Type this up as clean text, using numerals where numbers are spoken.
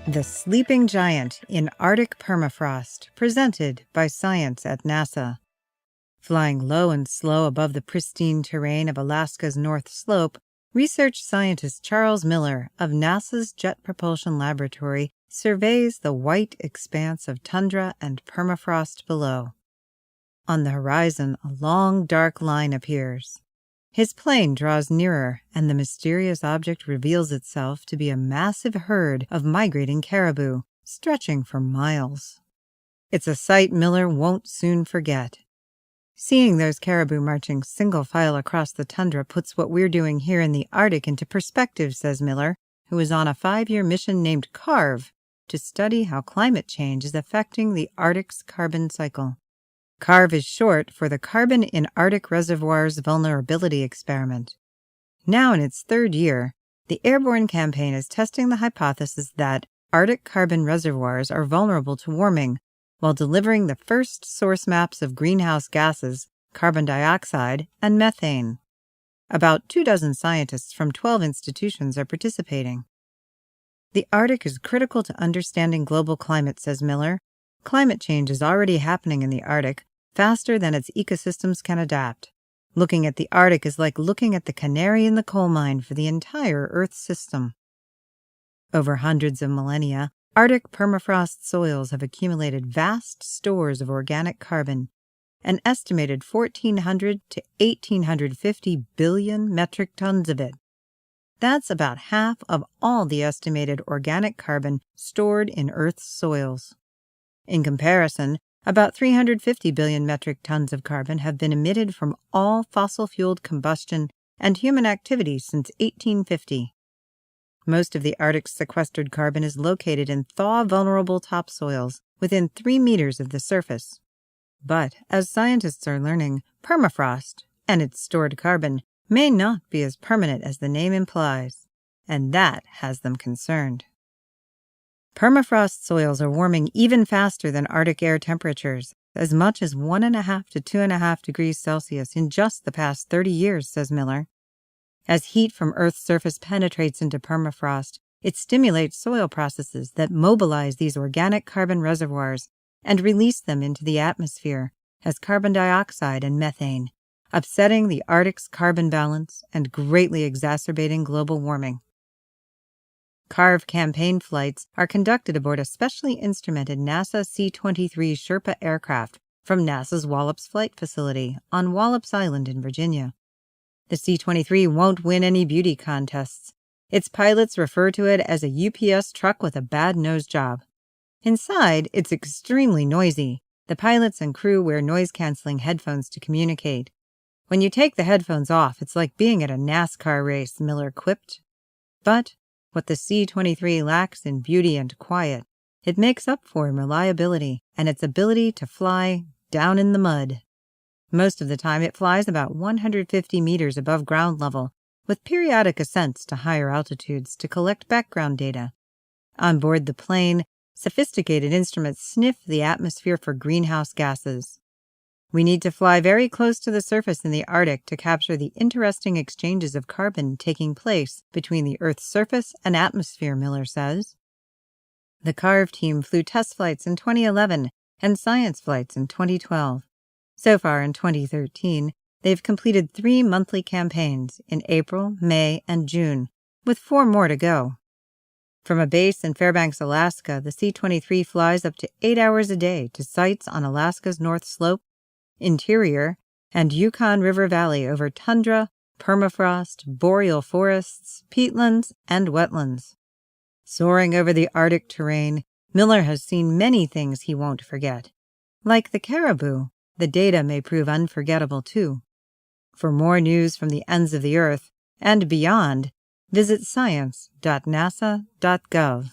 The Sleeping Giant in Arctic Permafrost, presented by Science at NASA. Flying low and slow above the pristine terrain of Alaska's North Slope, research scientist Charles Miller of NASA's Jet Propulsion Laboratory surveys the white expanse of tundra and permafrost below. On the horizon, a long, dark line appears. His plane draws nearer, and the mysterious object reveals itself to be a massive herd of migrating caribou, stretching for miles. It's a sight Miller won't soon forget. Seeing those caribou marching single file across the tundra puts what we're doing here in the Arctic into perspective, says Miller, who is on a 5-year mission named CARVE to study how climate change is affecting the Arctic's carbon cycle. CARVE is short for the Carbon in Arctic Reservoirs Vulnerability Experiment. Now in its 3rd year, the Airborne Campaign is testing the hypothesis that Arctic carbon reservoirs are vulnerable to warming, while delivering the first source maps of greenhouse gases, carbon dioxide, and methane. About 24 scientists from 12 institutions are participating. The Arctic is critical to understanding global climate, says Miller. Climate change is already happening in the Arctic, faster than its ecosystems can adapt. Looking at the Arctic is like looking at the canary in the coal mine for the entire Earth system. Over hundreds of millennia, Arctic permafrost soils have accumulated vast stores of organic carbon, an estimated 1,400 to 1,850 billion metric tons of it. That's about half of all the estimated organic carbon stored in Earth's soils. In comparison, about 350 billion metric tons of carbon have been emitted from all fossil-fueled combustion and human activity since 1850. Most of the Arctic's sequestered carbon is located in thaw-vulnerable topsoils within 3 meters of the surface. But, as scientists are learning, permafrost and its stored carbon may not be as permanent as the name implies, and that has them concerned. Permafrost soils are warming even faster than Arctic air temperatures, as much as 1.5 to 2.5 degrees Celsius in just the past 30 years, says Miller. As heat from Earth's surface penetrates into permafrost, it stimulates soil processes that mobilize these organic carbon reservoirs and release them into the atmosphere as carbon dioxide and methane, upsetting the Arctic's carbon balance and greatly exacerbating global warming. CARVE campaign flights are conducted aboard a specially instrumented NASA C-23 Sherpa aircraft from NASA's Wallops Flight Facility on Wallops Island in Virginia. The C-23 won't win any beauty contests. Its pilots refer to it as a UPS truck with a bad nose job. Inside, it's extremely noisy. The pilots and crew wear noise-canceling headphones to communicate. When you take the headphones off, it's like being at a NASCAR race, Miller quipped. But what the C-23 lacks in beauty and quiet, it makes up for in reliability and its ability to fly down in the mud. Most of the time it flies about 150 meters above ground level, with periodic ascents to higher altitudes to collect background data. On board the plane, sophisticated instruments sniff the atmosphere for greenhouse gases. We need to fly very close to the surface in the Arctic to capture the interesting exchanges of carbon taking place between the Earth's surface and atmosphere, Miller says. The CARVE team flew test flights in 2011 and science flights in 2012. So far in 2013, they've completed 3 monthly campaigns in April, May, and June, with 4 more to go. From a base in Fairbanks, Alaska, the C-23 flies up to 8 hours a day to sites on Alaska's North Slope, interior, and Yukon River Valley over tundra, permafrost, boreal forests, peatlands, and wetlands. Soaring over the Arctic terrain, Miller has seen many things he won't forget. Like the caribou, the data may prove unforgettable too. For more news from the ends of the Earth and beyond, visit science.nasa.gov.